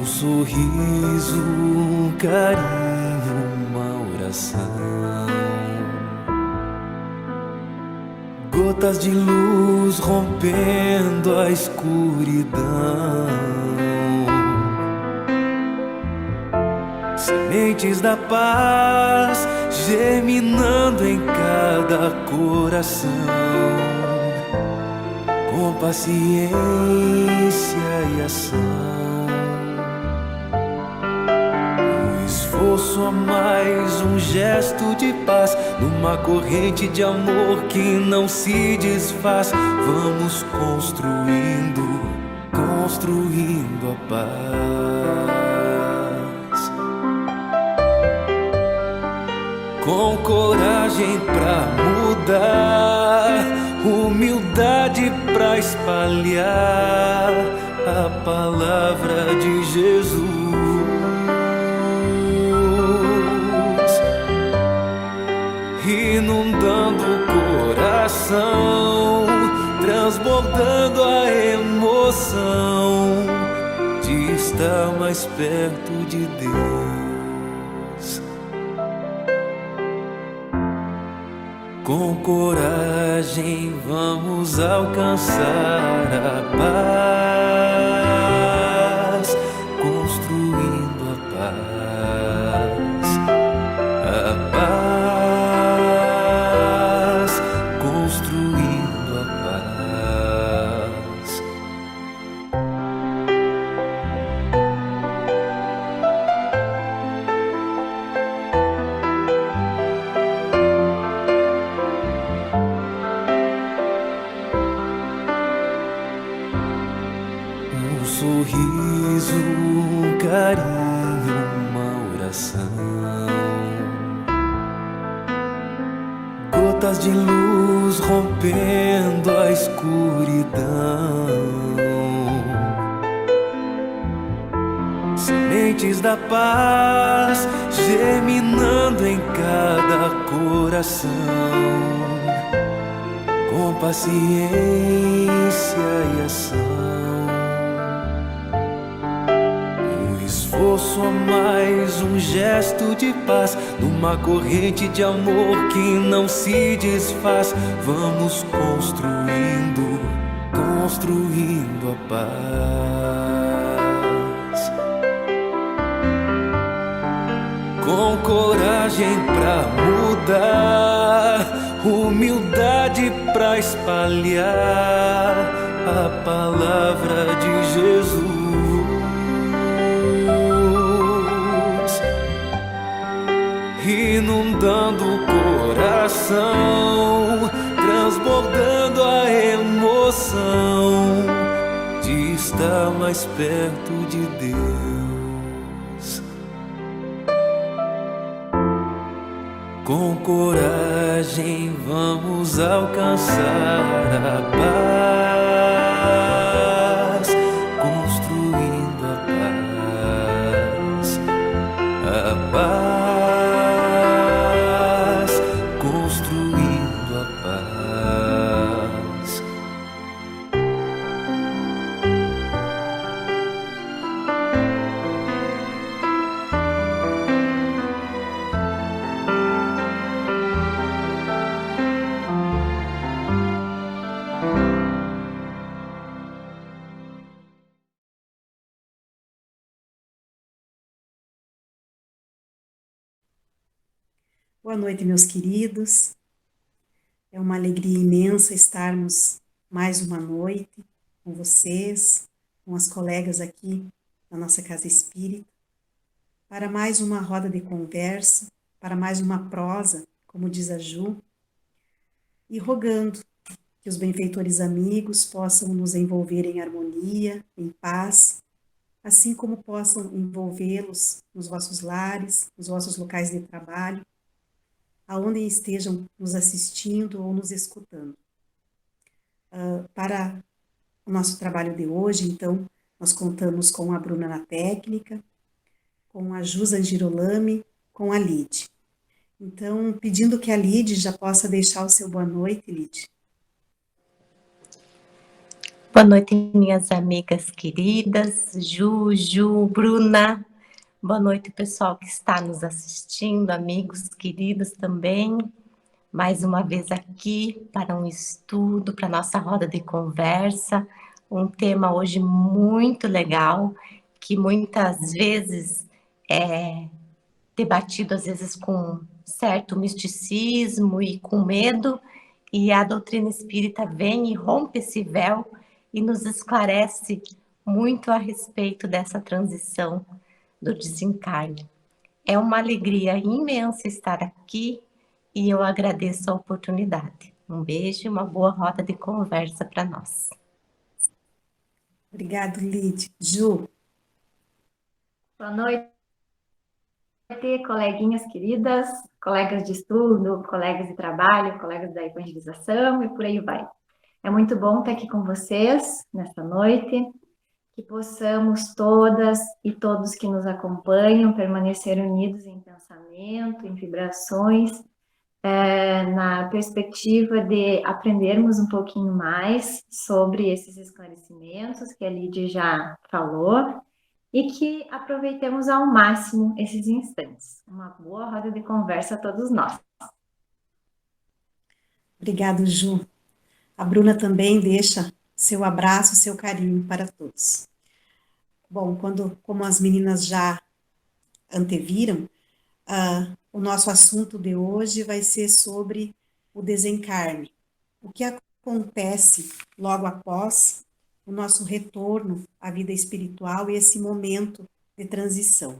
sorriso, um carinho, uma oração. Gotas de luz rompendo a escuridão. Sementes da paz germinando em cada coração. Com paciência e ação. Esforço a mais, um gesto de paz, numa corrente de amor que não se desfaz. Vamos construindo, construindo a paz. Com coragem pra mudar, humildade pra espalhar a palavra de Jesus. Inundando o coração, transbordando a emoção de estar mais perto de Deus. Com coragem vamos alcançar a paz, construindo a paz, a paz, construindo a paz. Um sorriso, um carinho, uma oração. Gotas de luz rompendo a escuridão. Sementes da paz germinando em cada coração. Com paciência e ação. Esforço a mais, um gesto de paz, numa corrente de amor que não se desfaz. Vamos construindo, construindo a paz. Com coragem pra mudar, humildade pra espalhar a palavra de Jesus. Inundando o coração, transbordando a emoção de estar mais perto de Deus. Com coragem vamos alcançar a paz, construindo a paz, a paz. Boa noite, meus queridos. É uma alegria imensa estarmos mais uma noite com vocês, com as colegas aqui na nossa Casa Espírita, para mais uma roda de conversa, para mais uma prosa, como diz a Ju, e rogando que os benfeitores amigos possam nos envolver em harmonia, em paz, assim como possam envolvê-los nos vossos lares, nos vossos locais de trabalho, aonde estejam nos assistindo ou nos escutando. Para o nosso trabalho de hoje, então, nós contamos com a Bruna na técnica, com a Jusa Girolami, com a Lide. Então, pedindo que a Lide já possa deixar o seu boa noite, Lide. Boa noite, minhas amigas queridas, Ju, Bruna. Boa noite, pessoal que está nos assistindo, amigos queridos também. Mais uma vez aqui para um estudo, para nossa roda de conversa. Um tema hoje muito legal, que muitas vezes é debatido, às vezes com certo misticismo e com medo, e a doutrina espírita vem e rompe esse véu e nos esclarece muito a respeito dessa transição do desencarne. É uma alegria imensa estar aqui e eu agradeço a oportunidade. Um beijo e uma boa roda de conversa para nós. Obrigado, Lid. Ju. Boa noite, coleguinhas queridas, colegas de estudo, colegas de trabalho, colegas da evangelização e por aí vai. É muito bom estar aqui com vocês nesta noite, que possamos todas e todos que nos acompanham permanecer unidos em pensamento, em vibrações, na perspectiva de aprendermos um pouquinho mais sobre esses esclarecimentos que a Lídia já falou e que aproveitemos ao máximo esses instantes. Uma boa roda de conversa a todos nós. Obrigado, Ju. A Bruna também deixa seu abraço, seu carinho para todos. Bom, como as meninas já anteviram, o nosso assunto de hoje vai ser sobre o desencarne. O que acontece logo após o nosso retorno à vida espiritual e esse momento de transição.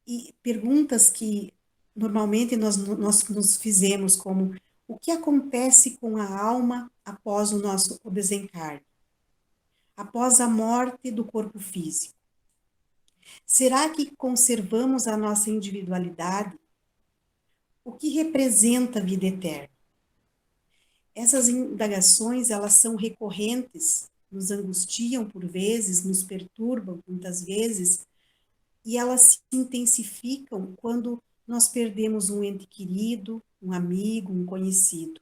E perguntas que normalmente nós nos fizemos, como o que acontece com a alma após o desencarne? Após a morte do corpo físico? Será que conservamos a nossa individualidade? O que representa a vida eterna? Essas indagações, elas são recorrentes, nos angustiam por vezes, nos perturbam muitas vezes, e elas se intensificam quando nós perdemos um ente querido, um amigo, um conhecido.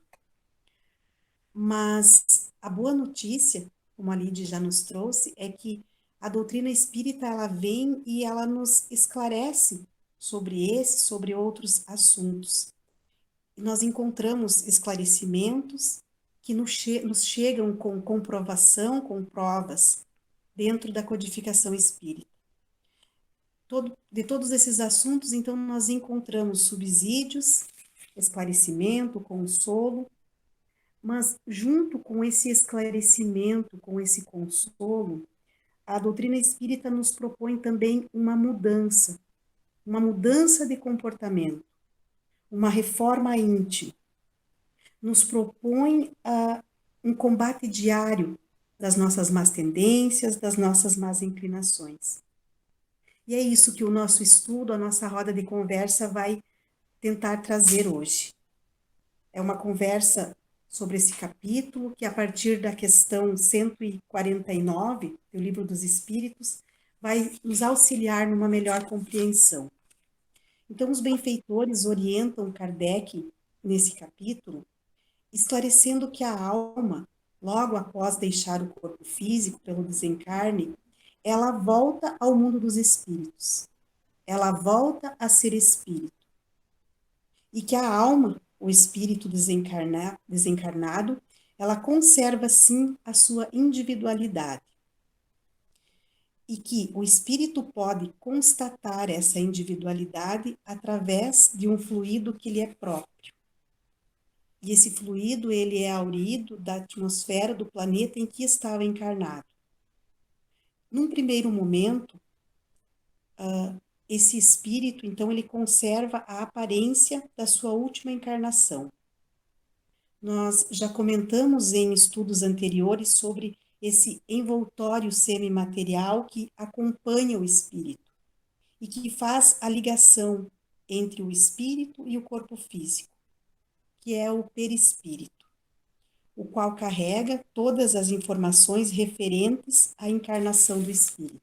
Mas a boa notícia, como a Lídia já nos trouxe, é que a doutrina espírita, ela vem e ela nos esclarece sobre outros assuntos. E nós encontramos esclarecimentos que nos chegam com comprovação, com provas, dentro da codificação espírita. De todos esses assuntos, então, nós encontramos subsídios, esclarecimento, consolo, mas junto com esse esclarecimento, com esse consolo, a doutrina espírita nos propõe também uma mudança de comportamento, uma reforma íntima. Nos propõe um combate diário das nossas más tendências, das nossas más inclinações. E é isso que o nosso estudo, a nossa roda de conversa vai tentar trazer hoje. É uma conversa sobre esse capítulo, que a partir da questão 149 do Livro dos Espíritos, vai nos auxiliar numa melhor compreensão. Então, os benfeitores orientam Kardec nesse capítulo, esclarecendo que a alma, logo após deixar o corpo físico pelo desencarne, ela volta ao mundo dos espíritos. Ela volta a ser espírito. E que a alma, o espírito desencarnado, ela conserva, sim, a sua individualidade. E que o espírito pode constatar essa individualidade através de um fluido que lhe é próprio. E esse fluido, ele é aurido da atmosfera do planeta em que estava encarnado. Num primeiro momento, esse espírito, então, ele conserva a aparência da sua última encarnação. Nós já comentamos em estudos anteriores sobre esse envoltório semimaterial que acompanha o espírito e que faz a ligação entre o espírito e o corpo físico, que é o perispírito, o qual carrega todas as informações referentes à encarnação do espírito.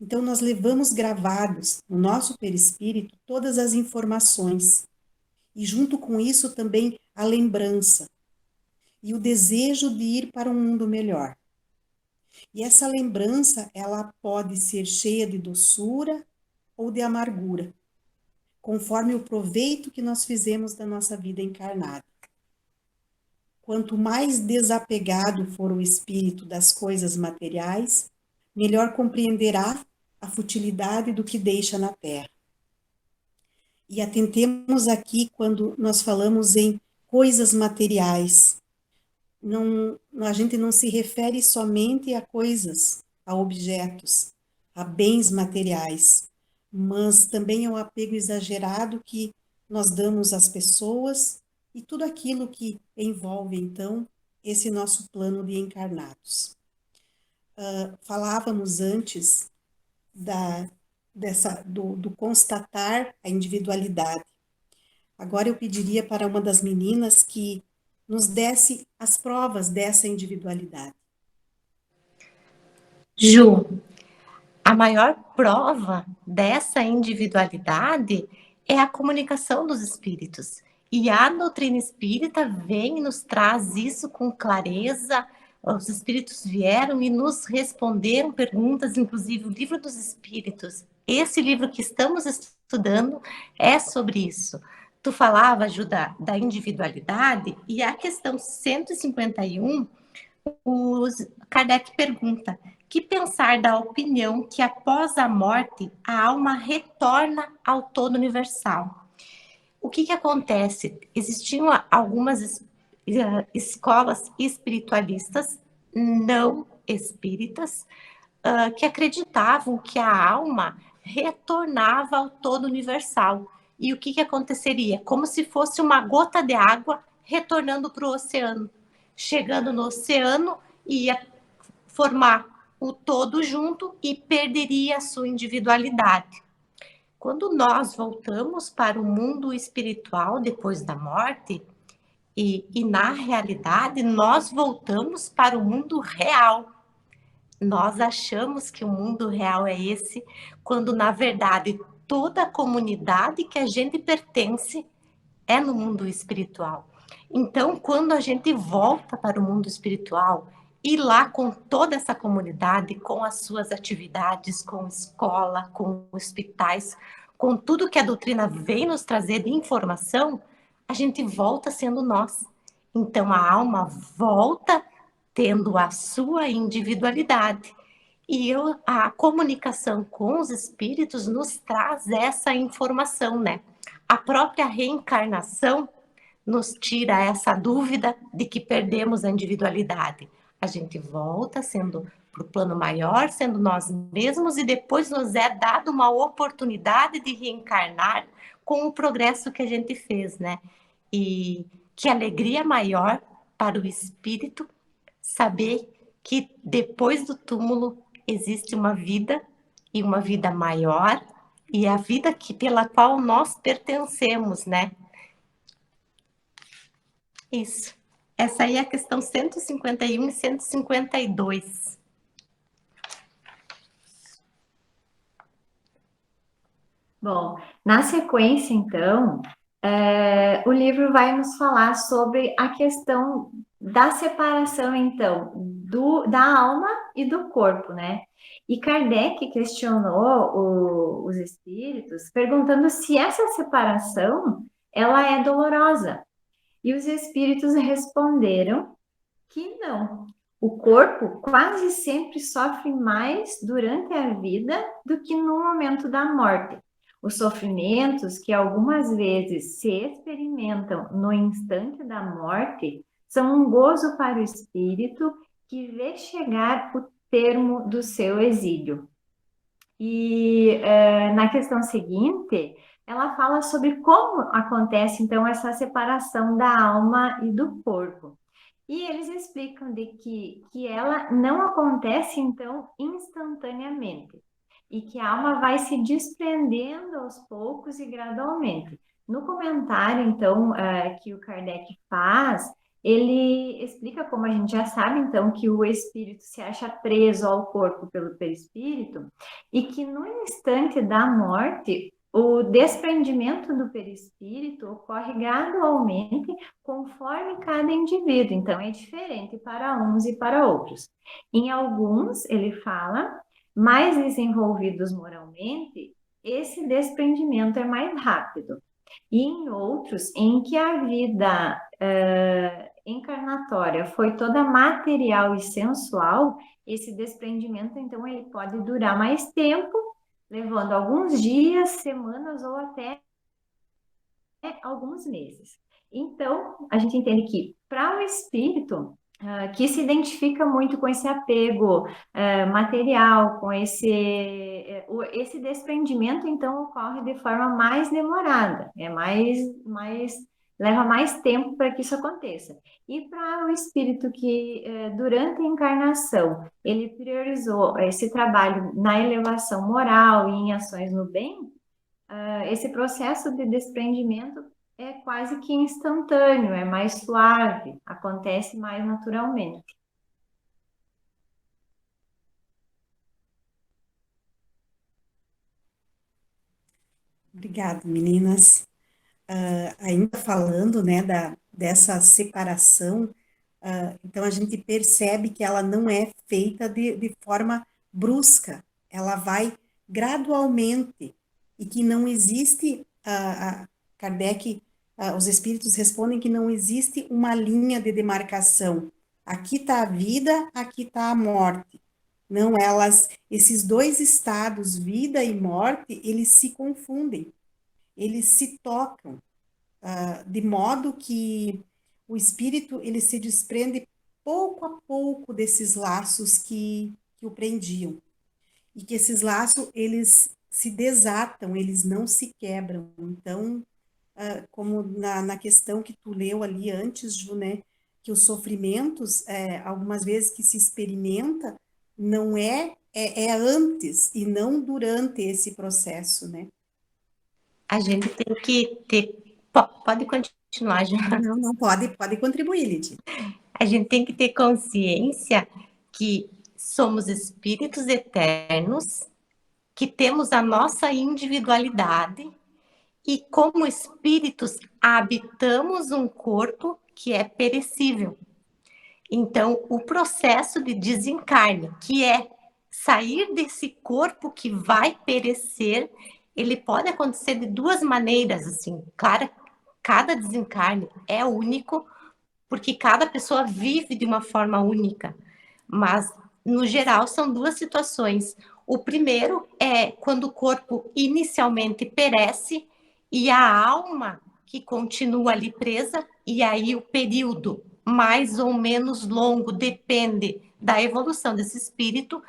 Então, nós levamos gravados no nosso perispírito todas as informações, e junto com isso também a lembrança. e o desejo de ir para um mundo melhor. E essa lembrança, ela pode ser cheia de doçura ou de amargura, conforme o proveito que nós fizemos da nossa vida encarnada. Quanto mais desapegado for o espírito das coisas materiais, melhor compreenderá a futilidade do que deixa na terra. E atentemos aqui quando nós falamos em coisas materiais. A gente não se refere somente a coisas, a objetos, a bens materiais, mas também ao apego exagerado que nós damos às pessoas e tudo aquilo que envolve, então, esse nosso plano de encarnados. Falávamos antes do constatar a individualidade. Agora eu pediria para uma das meninas que nos desse as provas dessa individualidade. Ju, a maior prova dessa individualidade é a comunicação dos espíritos. E a doutrina espírita vem e nos traz isso com clareza. Os espíritos vieram e nos responderam perguntas, inclusive o Livro dos Espíritos. Esse livro que estamos estudando é sobre isso. Tu falava, Ju, da individualidade, e a questão 151, o Kardec pergunta: que pensar da opinião que após a morte a alma retorna ao todo universal? O que acontece? Existiam algumas escolas espiritualistas não espíritas que acreditavam que a alma retornava ao todo universal. E o que aconteceria? Como se fosse uma gota de água retornando para o oceano. Chegando no oceano, ia formar o todo junto e perderia a sua individualidade. Quando nós voltamos para o mundo espiritual depois da morte, e na realidade nós voltamos para o mundo real. Nós achamos que o mundo real é esse, quando na verdade toda a comunidade que a gente pertence é no mundo espiritual. Então, quando a gente volta para o mundo espiritual, e lá com toda essa comunidade, com as suas atividades, com escola, com hospitais, com tudo que a doutrina vem nos trazer de informação, a gente volta sendo nós. Então, a alma volta tendo a sua individualidade. E a comunicação com os espíritos nos traz essa informação, né? A própria reencarnação nos tira essa dúvida de que perdemos a individualidade. A gente volta sendo para o plano maior, sendo nós mesmos, e depois nos é dado uma oportunidade de reencarnar com o progresso que a gente fez, né? E que alegria maior para o espírito saber que depois do túmulo existe uma vida, e uma vida maior, e a vida pela qual nós pertencemos, né? Isso. Essa aí é a questão 151 e 152. Bom, na sequência, então, o livro vai nos falar sobre a questão da separação, então, da alma e do corpo, né? E Kardec questionou os espíritos, perguntando se essa separação, ela é dolorosa. E os espíritos responderam que não. O corpo quase sempre sofre mais durante a vida do que no momento da morte. Os sofrimentos que algumas vezes se experimentam no instante da morte são um gozo para o espírito que vê chegar o termo do seu exílio. E na questão seguinte, ela fala sobre como acontece, então, essa separação da alma e do corpo. E eles explicam de que ela não acontece, então, instantaneamente. E que a alma vai se desprendendo aos poucos e gradualmente. No comentário, então, que o Kardec faz, ele explica, como a gente já sabe, então, que o espírito se acha preso ao corpo pelo perispírito e que no instante da morte, o desprendimento do perispírito ocorre gradualmente conforme cada indivíduo, então é diferente para uns e para outros. Em alguns, ele fala, mais desenvolvidos moralmente, esse desprendimento é mais rápido. E em outros, em que a vida encarnatória foi toda material e sensual, esse desprendimento, então, ele pode durar mais tempo, levando alguns dias, semanas ou até alguns meses. Então, a gente entende que para o espírito que se identifica muito com esse apego material, com esse desprendimento, então ocorre de forma mais demorada, leva mais tempo para que isso aconteça. E para o espírito que durante a encarnação ele priorizou esse trabalho na elevação moral e em ações no bem, esse processo de desprendimento é quase que instantâneo, é mais suave, acontece mais naturalmente. Obrigada, meninas. Ainda falando, né, dessa separação, então a gente percebe que ela não é feita de forma brusca, ela vai gradualmente, e que não existe, Kardec, os espíritos respondem que não existe uma linha de demarcação. Aqui está a vida, aqui está a morte. Não, esses dois estados, vida e morte, eles se confundem, eles se tocam, de modo que o espírito ele se desprende pouco a pouco desses laços que o prendiam. E que esses laços, eles se desatam, eles não se quebram. Então, como na questão que tu leu ali antes, Ju, né, que os sofrimentos, algumas vezes que se experimenta, não é antes e não durante esse processo, né? A gente tem que ter. Pode continuar, já. Não, não, pode contribuir, Lidy. A gente tem que ter consciência que somos espíritos eternos, que temos a nossa individualidade e, como espíritos, habitamos um corpo que é perecível. Então, o processo de desencarne, que é sair desse corpo que vai perecer, ele pode acontecer de duas maneiras, assim. Claro, cada desencarne é único, porque cada pessoa vive de uma forma única, mas no geral são duas situações. O primeiro é quando o corpo inicialmente perece e a alma que continua ali presa, e aí o período mais ou menos longo depende da evolução desse espírito.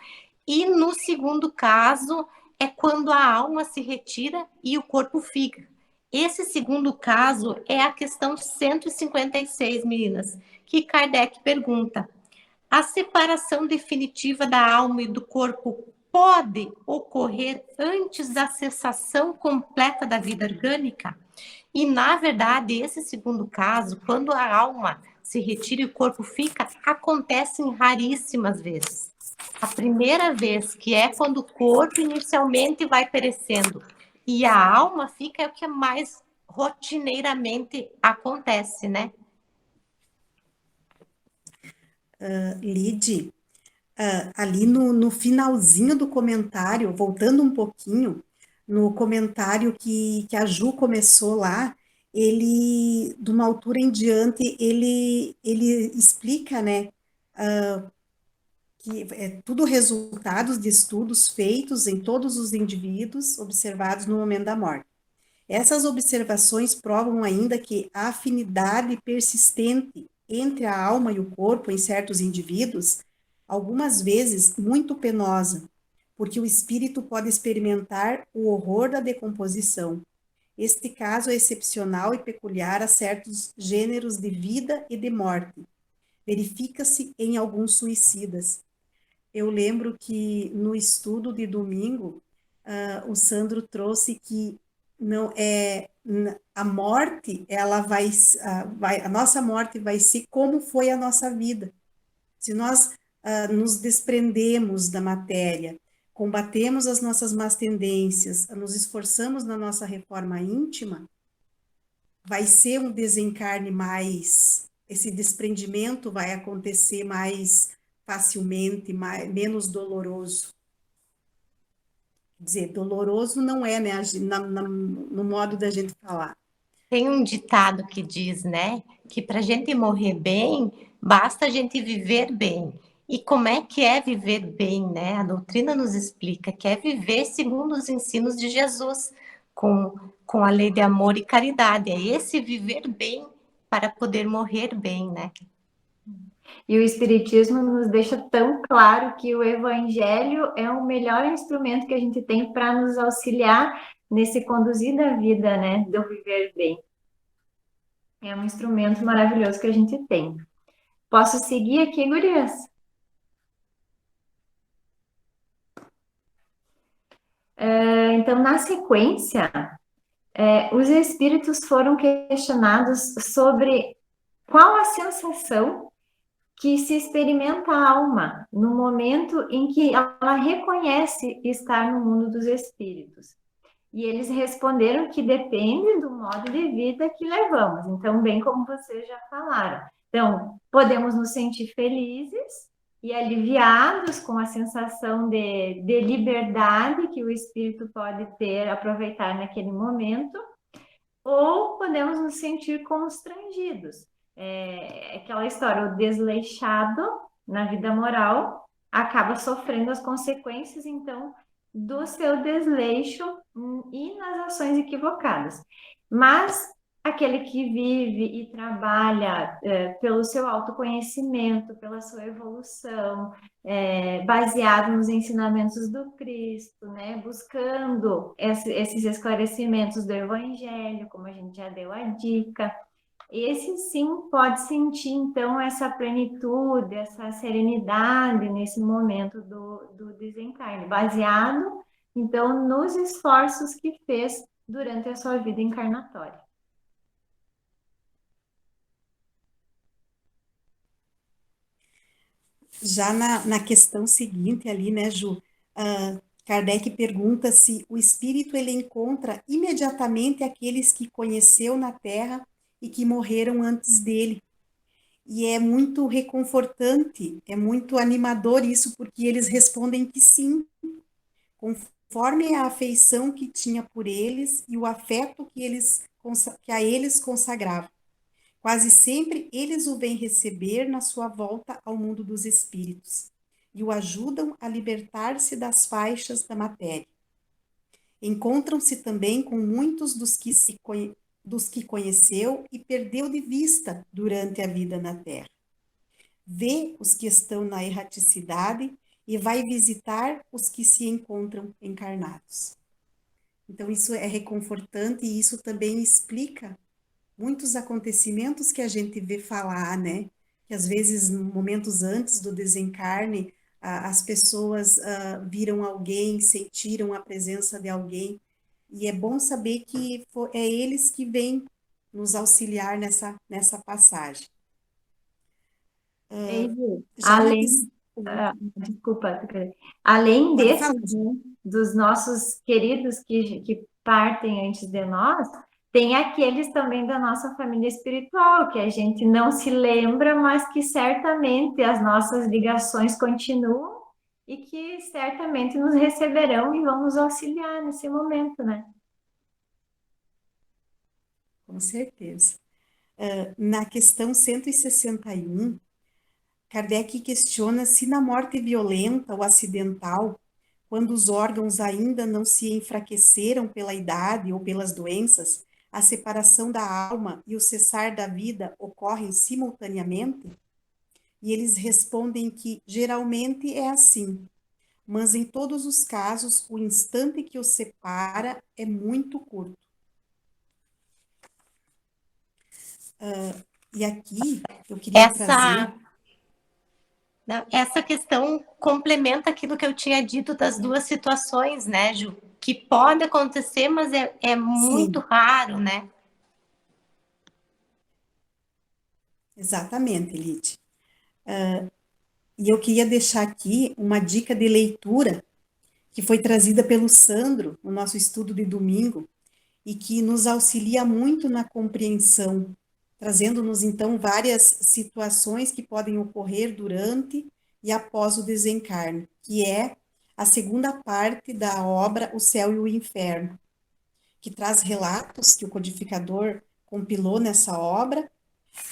E no segundo caso é quando a alma se retira e o corpo fica. Esse segundo caso é a questão 156, meninas, que Kardec pergunta: a separação definitiva da alma e do corpo pode ocorrer antes da cessação completa da vida orgânica? E, na verdade, esse segundo caso, quando a alma se retira e o corpo fica, acontece em raríssimas vezes. A primeira vez, que é quando o corpo inicialmente vai perecendo e a alma fica, é o que mais rotineiramente acontece, né? Lide, ali no finalzinho do comentário, voltando um pouquinho, no comentário que a Ju começou lá, ele, de uma altura em diante, ele explica, né, que é tudo resultados de estudos feitos em todos os indivíduos observados no momento da morte. Essas observações provam ainda que a afinidade persistente entre a alma e o corpo em certos indivíduos, algumas vezes muito penosa, porque o espírito pode experimentar o horror da decomposição. Este caso é excepcional e peculiar a certos gêneros de vida e de morte. Verifica-se em alguns suicidas. Eu lembro que no estudo de domingo, o Sandro trouxe que não é a morte, ela a nossa morte vai ser como foi a nossa vida. Se nós nos desprendemos da matéria, combatemos as nossas más tendências, nos esforçamos na nossa reforma íntima, vai ser um desencarne mais, esse desprendimento vai acontecer mais facilmente, menos doloroso. Quer dizer, doloroso não é, né, no modo da gente falar. Tem um ditado que diz, né, que para a gente morrer bem, basta a gente viver bem. E como é que é viver bem, né? A doutrina nos explica que é viver segundo os ensinos de Jesus, com a lei de amor e caridade. É esse viver bem para poder morrer bem, né? E o Espiritismo nos deixa tão claro que o Evangelho é o melhor instrumento que a gente tem para nos auxiliar nesse conduzir da vida, né? Do viver bem. É um instrumento maravilhoso que a gente tem. Posso seguir aqui, gurias? Então, na sequência, os espíritos foram questionados sobre qual a sensação que se experimenta a alma no momento em que ela reconhece estar no mundo dos espíritos. E eles responderam que depende do modo de vida que levamos. Então, bem como vocês já falaram. Então, podemos nos sentir felizes e aliviados com a sensação de liberdade que o espírito pode ter, aproveitar naquele momento, ou podemos nos sentir constrangidos. É aquela história, o desleixado na vida moral acaba sofrendo as consequências, então, do seu desleixo e nas ações equivocadas. Mas aquele que vive e trabalha pelo seu autoconhecimento, pela sua evolução, baseado nos ensinamentos do Cristo, né, buscando esses esclarecimentos do Evangelho, como a gente já deu a dica, esse sim pode sentir, então, essa plenitude, essa serenidade nesse momento do desencarne, baseado, então, nos esforços que fez durante a sua vida encarnatória. Já na questão seguinte ali, né, Ju, Kardec pergunta se o espírito ele encontra imediatamente aqueles que conheceu na Terra e que morreram antes dele. E é muito reconfortante, é muito animador isso, porque eles respondem que sim, conforme a afeição que tinha por eles e o afeto que a eles consagravam. Quase sempre eles o vêm receber na sua volta ao mundo dos espíritos e o ajudam a libertar-se das faixas da matéria. Encontram-se também com muitos dos que conheceu e perdeu de vista durante a vida na Terra. Vê os que estão na erraticidade e vai visitar os que se encontram encarnados. Então, isso é reconfortante e isso também explica muitos acontecimentos que a gente vê falar, né? Que às vezes, momentos antes do desencarne, as pessoas viram alguém, sentiram a presença de alguém, e é bom saber que é eles que vêm nos auxiliar nessa passagem. Já na Além, desculpa, além pode desses, falar. né, dos nossos queridos que partem antes de nós, tem aqueles também da nossa família espiritual, que a gente não se lembra, mas que certamente as nossas ligações continuam e que certamente nos receberão e vão nos auxiliar nesse momento, né? Com certeza. Na questão 161, Kardec questiona se na morte violenta ou acidental, quando os órgãos ainda não se enfraqueceram pela idade ou pelas doenças, a separação da alma e o cessar da vida ocorrem simultaneamente? E eles respondem que geralmente é assim, mas em todos os casos o instante que os separa é muito curto. E aqui eu queria trazer... Essa questão complementa aquilo que eu tinha dito das duas situações, né, Ju? Que pode acontecer, mas é muito raro, né? Exatamente, Elite. E eu queria deixar aqui uma dica de leitura que foi trazida pelo Sandro no nosso estudo de domingo e que nos auxilia muito na compreensão, trazendo-nos então várias situações que podem ocorrer durante e após o desencarne, que é a segunda parte da obra O Céu e o Inferno, que traz relatos que o codificador compilou nessa obra,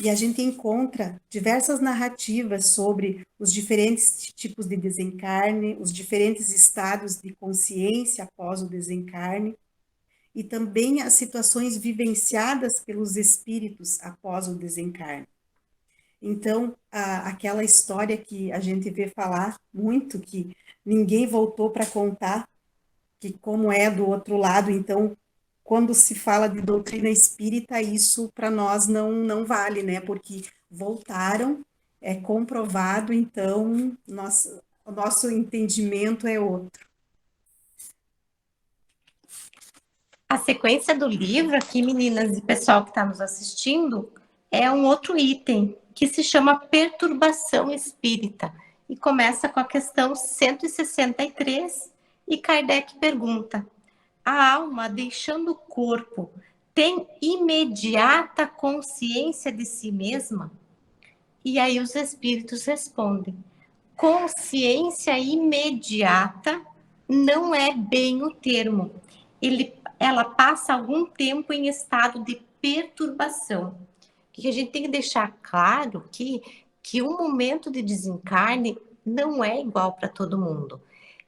e a gente encontra diversas narrativas sobre os diferentes tipos de desencarne, os diferentes estados de consciência após o desencarne, e também as situações vivenciadas pelos espíritos após o desencarne. Então, aquela história que a gente vê falar muito, que ninguém voltou para contar, que como é do outro lado, então, quando se fala de doutrina espírita, isso para nós não vale, né? Porque voltaram, é comprovado, então, o nosso entendimento é outro. A sequência do livro aqui, meninas e pessoal que está nos assistindo, é um outro item que se chama Perturbação Espírita. E começa com a questão 163, e Kardec pergunta: a alma, deixando o corpo, tem imediata consciência de si mesma? E aí os espíritos respondem: consciência imediata não é bem o termo. Ela passa algum tempo em estado de perturbação. Que a gente tem que deixar claro que o momento de desencarne não é igual para todo mundo.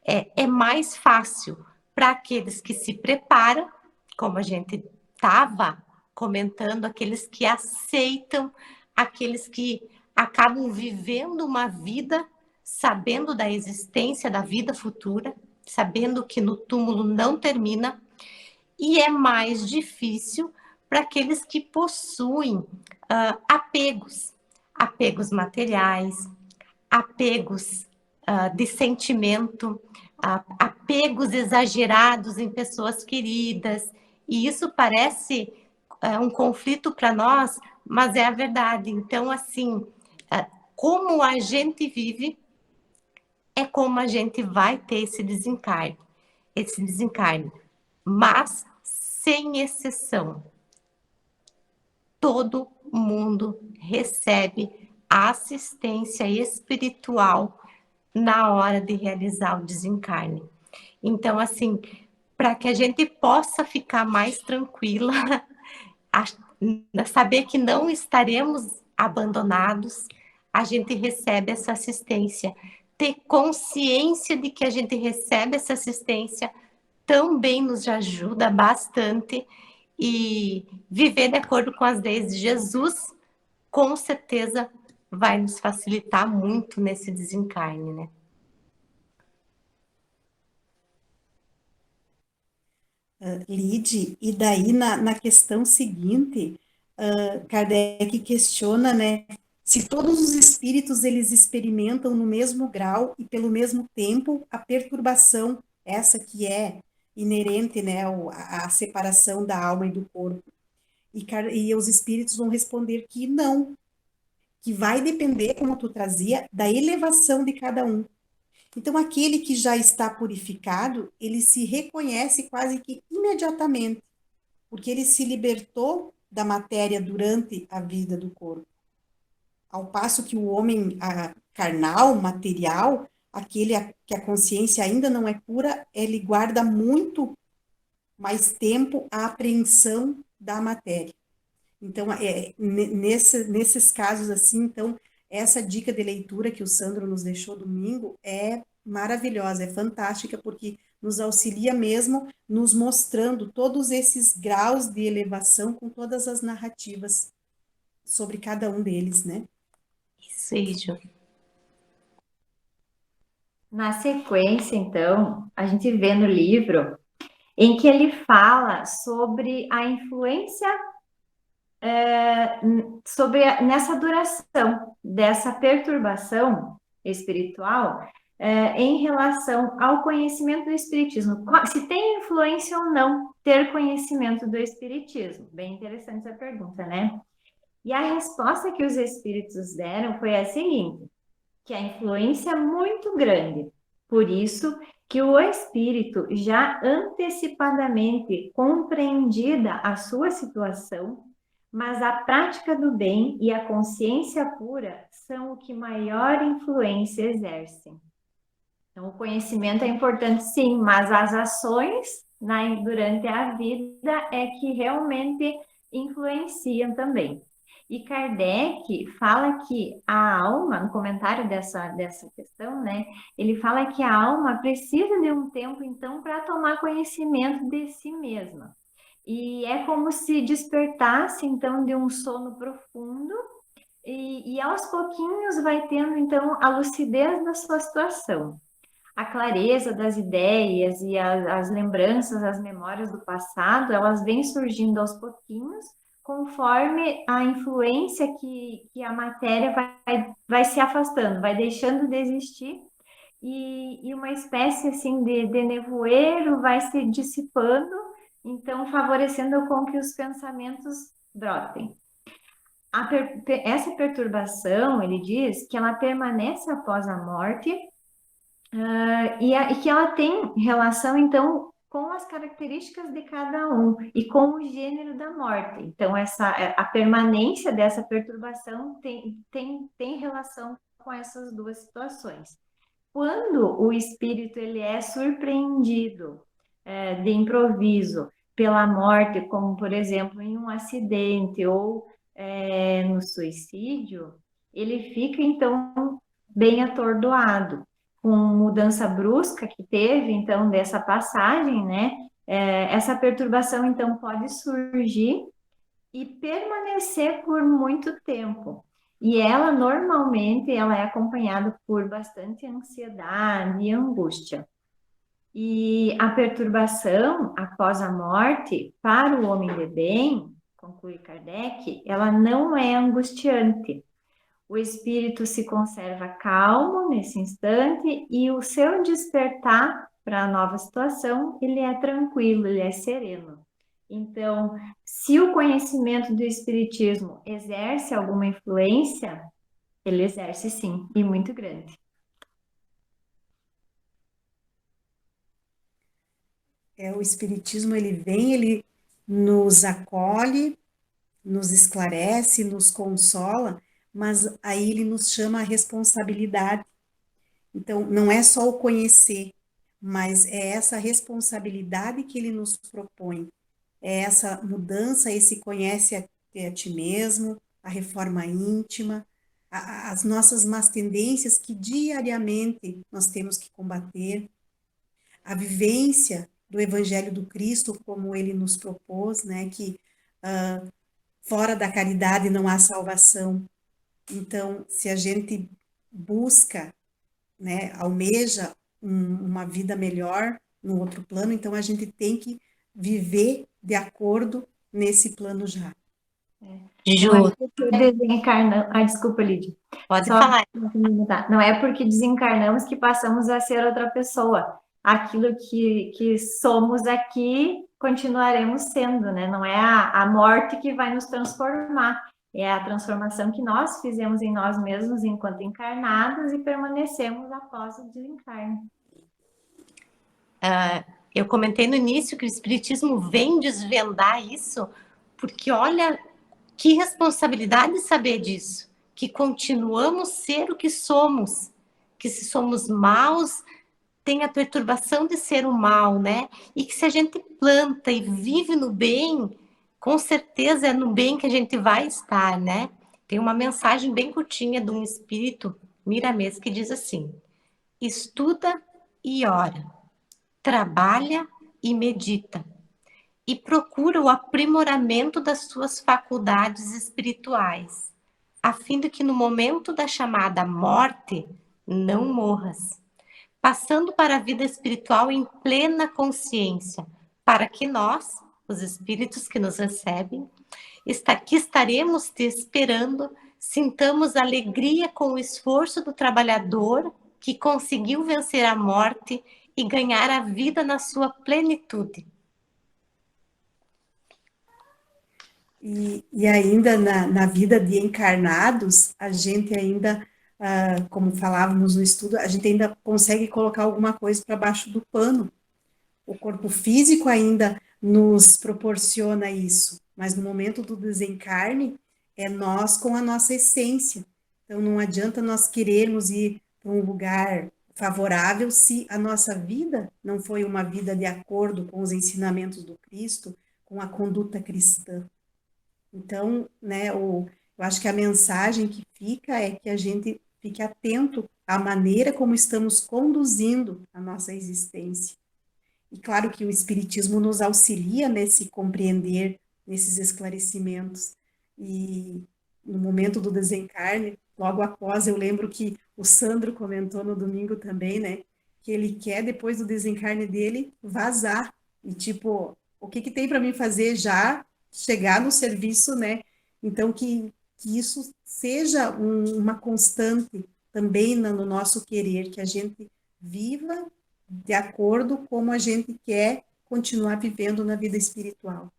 É mais fácil para aqueles que se preparam, como a gente estava comentando, aqueles que aceitam, aqueles que acabam vivendo uma vida sabendo da existência da vida futura, sabendo que no túmulo não termina, e é mais difícil para aqueles que possuem apegos materiais, apegos de sentimento, apegos exagerados em pessoas queridas, e isso parece um conflito para nós, mas é a verdade. Então, assim, como a gente vive, é como a gente vai ter esse desencarne, mas sem exceção. Todo mundo recebe a assistência espiritual na hora de realizar o desencarne. Então, assim, para que a gente possa ficar mais tranquila, saber que não estaremos abandonados, a gente recebe essa assistência. Ter consciência de que a gente recebe essa assistência também nos ajuda bastante, e viver de acordo com as leis de Jesus, com certeza vai nos facilitar muito nesse desencarne, né? Lide, e daí na questão seguinte, Kardec questiona, né, se todos os espíritos eles experimentam no mesmo grau e pelo mesmo tempo a perturbação, essa que é inerente, né, a separação da alma e do corpo. E os espíritos vão responder que não, que vai depender, como tu trazia, da elevação de cada um. Então, aquele que já está purificado, ele se reconhece quase que imediatamente, porque ele se libertou da matéria durante a vida do corpo. Ao passo que o homem carnal, material, aquele que a consciência ainda não é pura, ele guarda muito mais tempo a apreensão da matéria. Então, nesses casos assim, então, essa dica de leitura que o Sandro nos deixou domingo é maravilhosa, é fantástica, porque nos auxilia mesmo, nos mostrando todos esses graus de elevação com todas as narrativas sobre cada um deles, né? Isso. Na sequência, então, a gente vê no livro em que ele fala sobre a influência nessa duração dessa perturbação espiritual em relação ao conhecimento do espiritismo. Se tem influência ou não ter conhecimento do espiritismo? Bem interessante essa pergunta, né? E a resposta que os espíritos deram foi a seguinte, que a influência é muito grande, Por isso que o espírito, já antecipadamente compreendida a sua situação, mas a prática do bem e a consciência pura são o que maior influência exercem. Então, o conhecimento é importante, sim, mas as ações durante a vida é que realmente influenciam também. E Kardec fala que a alma, no comentário dessa questão, né, ele fala que a alma precisa de um tempo, então, para tomar conhecimento de si mesma. E é como se despertasse, então, de um sono profundo e aos pouquinhos vai tendo, então, a lucidez da sua situação. A clareza das ideias e as lembranças, as memórias do passado, elas vêm surgindo aos pouquinhos, conforme a influência que a matéria vai se afastando, vai deixando de existir, e uma espécie assim de nevoeiro vai se dissipando, então favorecendo com que os pensamentos brotem. Essa perturbação, ele diz que ela permanece após a morte, e que ela tem relação, então, com as características de cada um e com o gênero da morte. Então, a permanência dessa perturbação tem relação com essas duas situações. Quando o espírito ele é surpreendido de improviso pela morte, como, por exemplo, em um acidente ou no suicídio, ele fica, então, bem atordoado com mudança brusca que teve, então, dessa passagem, né? Essa perturbação, então, pode surgir e permanecer por muito tempo. E ela, normalmente, ela é acompanhada por bastante ansiedade e angústia. E a perturbação após a morte, para o homem de bem, conclui Kardec, ela não é angustiante. O espírito se conserva calmo nesse instante e o seu despertar para a nova situação, ele é tranquilo, ele é sereno. Então, se o conhecimento do espiritismo exerce alguma influência, ele exerce sim, e muito grande. O espiritismo, ele vem, ele nos acolhe, nos esclarece, nos consola, mas aí ele nos chama a responsabilidade. Então, não é só o conhecer, mas é essa responsabilidade que ele nos propõe, é essa mudança, esse conhece a ti mesmo, a reforma íntima, as nossas más tendências que diariamente nós temos que combater, a vivência do Evangelho do Cristo, como ele nos propôs, né, que fora da caridade não há salvação. Então, se a gente busca, né, almeja uma vida melhor no outro plano, então a gente tem que viver de acordo nesse plano já. Não é Ju, porque desencarnamos. Ah, desculpa, Lídia. pode Só falar. não é porque desencarnamos que passamos a ser outra pessoa. Aquilo que somos aqui, continuaremos sendo, né? Não é a morte que vai nos transformar, é a transformação que nós fizemos em nós mesmos enquanto encarnados e permanecemos após o desencarne. Eu comentei no início que o Espiritismo vem desvendar isso, porque olha que responsabilidade saber disso, que continuamos ser o que somos, que se somos maus, tem a perturbação de ser o mal, né? E que se a gente planta e vive no bem, com certeza é no bem que a gente vai estar, né? Tem uma mensagem bem curtinha de um espírito miramês que diz assim: estuda e ora, trabalha e medita, e procura o aprimoramento das suas faculdades espirituais, a fim de que no momento da chamada morte não morras, passando para a vida espiritual em plena consciência, para que nós, os espíritos que nos recebem, que estaremos te esperando, sintamos alegria com o esforço do trabalhador que conseguiu vencer a morte e ganhar a vida na sua plenitude. E ainda na vida de encarnados, a gente ainda como falávamos no estudo, a gente ainda consegue colocar alguma coisa para baixo do pano. O corpo físico ainda nos proporciona isso, mas no momento do desencarne, é nós com a nossa essência. Então não adianta nós querermos ir para um lugar favorável se a nossa vida não foi uma vida de acordo com os ensinamentos do Cristo, com a conduta cristã. Então, né, eu acho que a mensagem que fica é que a gente fique atento à maneira como estamos conduzindo a nossa existência. E claro que o Espiritismo nos auxilia nesse compreender, nesses esclarecimentos. E no momento do desencarne, logo após, eu lembro que o Sandro comentou no domingo também, né? Que ele quer, depois do desencarne dele, vazar. E tipo, o que tem para mim fazer já? Chegar no serviço, né? Então, que isso seja uma constante também no nosso querer, que a gente viva de acordo com como a gente quer continuar vivendo na vida espiritual.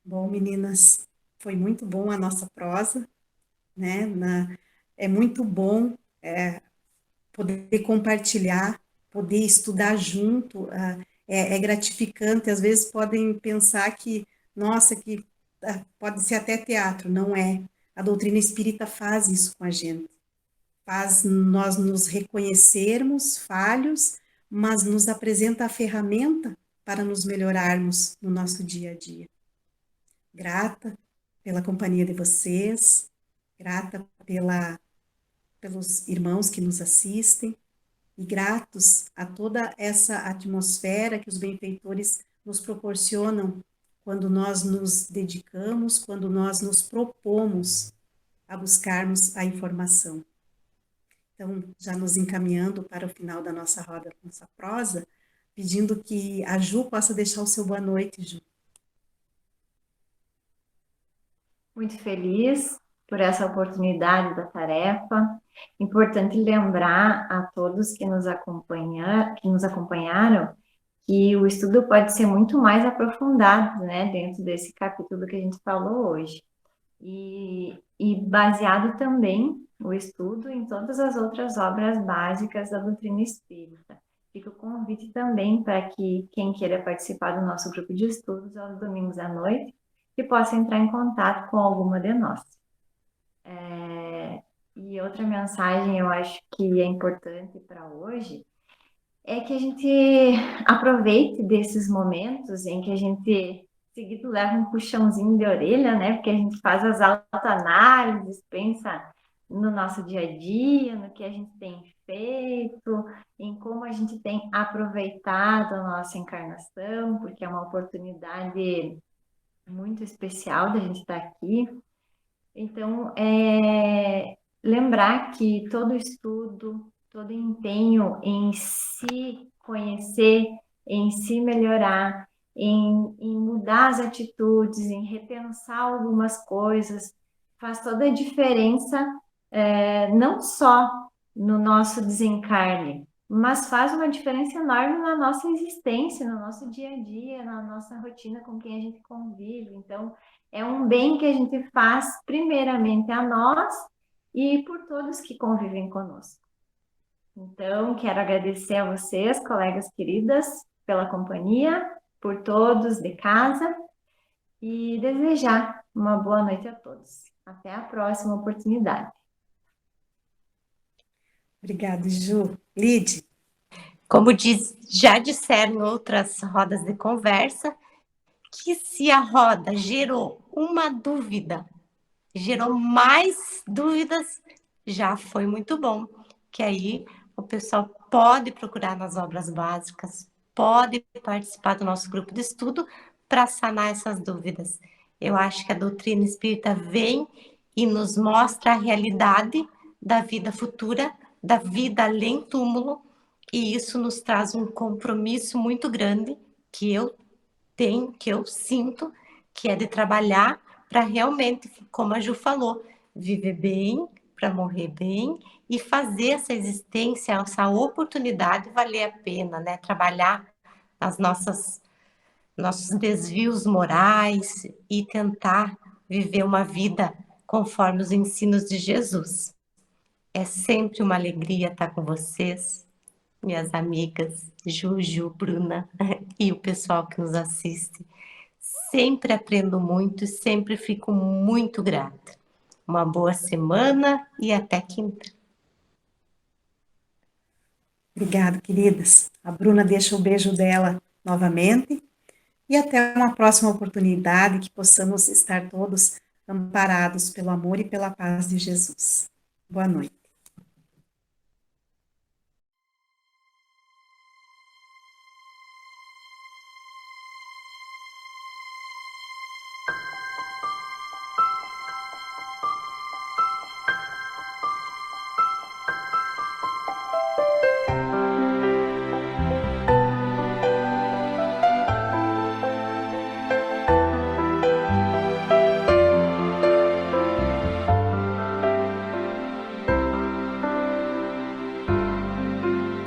Bom, meninas, foi muito bom a nossa prosa, né? É muito bom poder compartilhar, poder estudar junto, é gratificante. Às vezes podem pensar que, nossa, que pode ser até teatro, não é. A doutrina espírita faz isso com a gente. Faz nós nos reconhecermos falhos, mas nos apresenta a ferramenta para nos melhorarmos no nosso dia a dia. Grata pela companhia de vocês, grata pelos irmãos que nos assistem e gratos a toda essa atmosfera que os benfeitores nos proporcionam quando nós nos dedicamos, quando nós nos propomos a buscarmos a informação. Então, já nos encaminhando para o final da nossa roda, nossa prosa, pedindo que a Ju possa deixar o seu boa noite, Ju. Muito feliz por essa oportunidade da tarefa. Importante lembrar a todos que nos acompanharam que o estudo pode ser muito mais aprofundado, né, dentro desse capítulo que a gente falou hoje. E baseado também o estudo em todas as outras obras básicas da doutrina espírita. Fica o convite também para que quem queira participar do nosso grupo de estudos aos domingos à noite, que possa entrar em contato com alguma de nós. E outra mensagem eu acho que é importante para hoje é que a gente aproveite desses momentos em que a gente seguido leva um puxãozinho de orelha, né? Porque a gente faz as autoanálises, pensa no nosso dia a dia, no que a gente tem feito, em como a gente tem aproveitado a nossa encarnação, porque é uma oportunidade muito especial da gente estar aqui. Então, lembrar que todo estudo, todo empenho em se conhecer, em se melhorar, em mudar as atitudes, em repensar algumas coisas, faz toda a diferença, não só no nosso desencarne, mas faz uma diferença enorme na nossa existência, no nosso dia a dia, na nossa rotina com quem a gente convive. Então, é um bem que a gente faz primeiramente a nós e por todos que convivem conosco. Então, quero agradecer a vocês, colegas queridas, pela companhia, por todos de casa e desejar uma boa noite a todos. Até a próxima oportunidade. Obrigada, Ju. Lide. Como já disseram em outras rodas de conversa, que se a roda gerou uma dúvida, gerou mais dúvidas, já foi muito bom. Que aí o pessoal pode procurar nas obras básicas, pode participar do nosso grupo de estudo para sanar essas dúvidas. Eu acho que a doutrina espírita vem e nos mostra a realidade da vida futura, da vida além túmulo, e isso nos traz um compromisso muito grande que eu tenho, que eu sinto, que é de trabalhar para realmente, como a Ju falou, viver bem, para morrer bem e fazer essa existência, essa oportunidade valer a pena, né? Trabalhar as nossos desvios morais e tentar viver uma vida conforme os ensinos de Jesus. É sempre uma alegria estar com vocês, minhas amigas Juju, Bruna e o pessoal que nos assiste. Sempre aprendo muito e sempre fico muito grata. Uma boa semana e até quinta. Obrigada, queridas. A Bruna deixa o beijo dela novamente e até uma próxima oportunidade que possamos estar todos amparados pelo amor e pela paz de Jesus. Boa noite.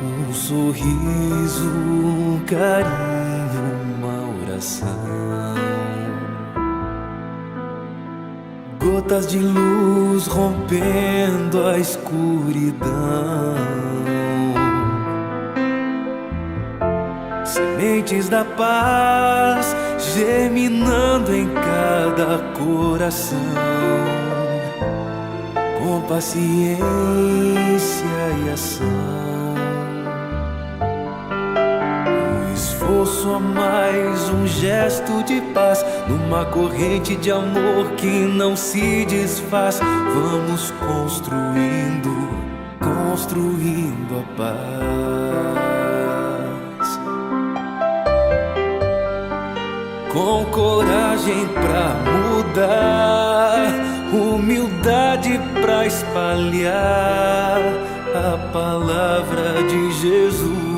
Um sorriso, um carinho, uma oração. Gotas de luz rompendo a escuridão. Sementes da paz germinando em cada coração. Com paciência e ação. Esforço a mais, um gesto de paz, numa corrente de amor que não se desfaz. Vamos construindo, construindo a paz. Com coragem pra mudar, humildade pra espalhar a palavra de Jesus.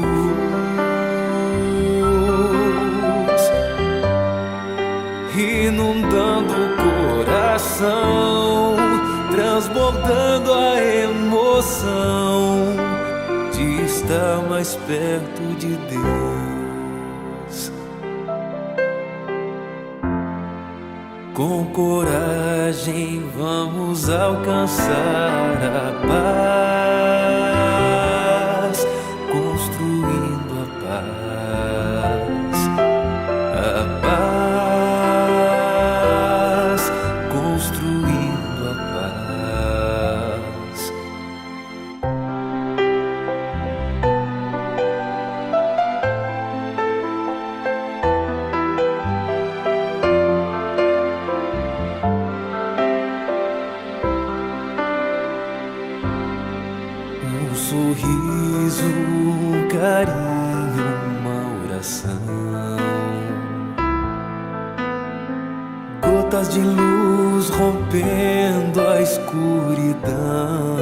Inundando o coração, transbordando a emoção de estar mais perto de Deus. Com coragem vamos alcançar a paz, construindo a paz, a paz, construindo a paz. Um sorriso, um carinho, uma oração. Gotas de luz rompendo a escuridão.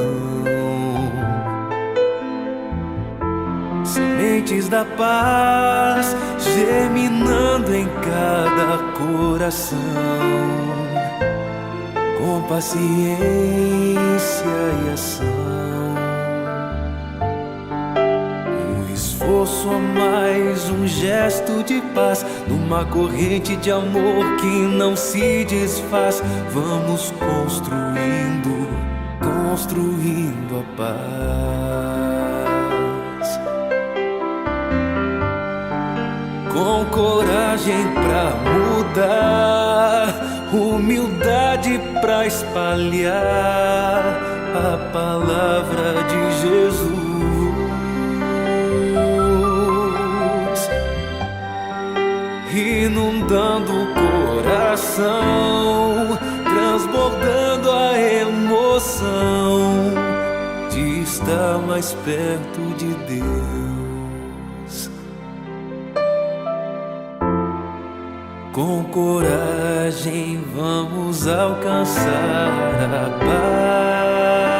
Sementes da paz germinando em cada coração. Com paciência e ação. Esforço a mais, um gesto de paz, numa corrente de amor que não se desfaz. Vamos construindo, construindo a paz. Com coragem pra mudar, humildade pra espalhar a palavra de Jesus. Inundando o coração, transbordando a emoção de estar mais perto de Deus. Com coragem vamos alcançar a paz.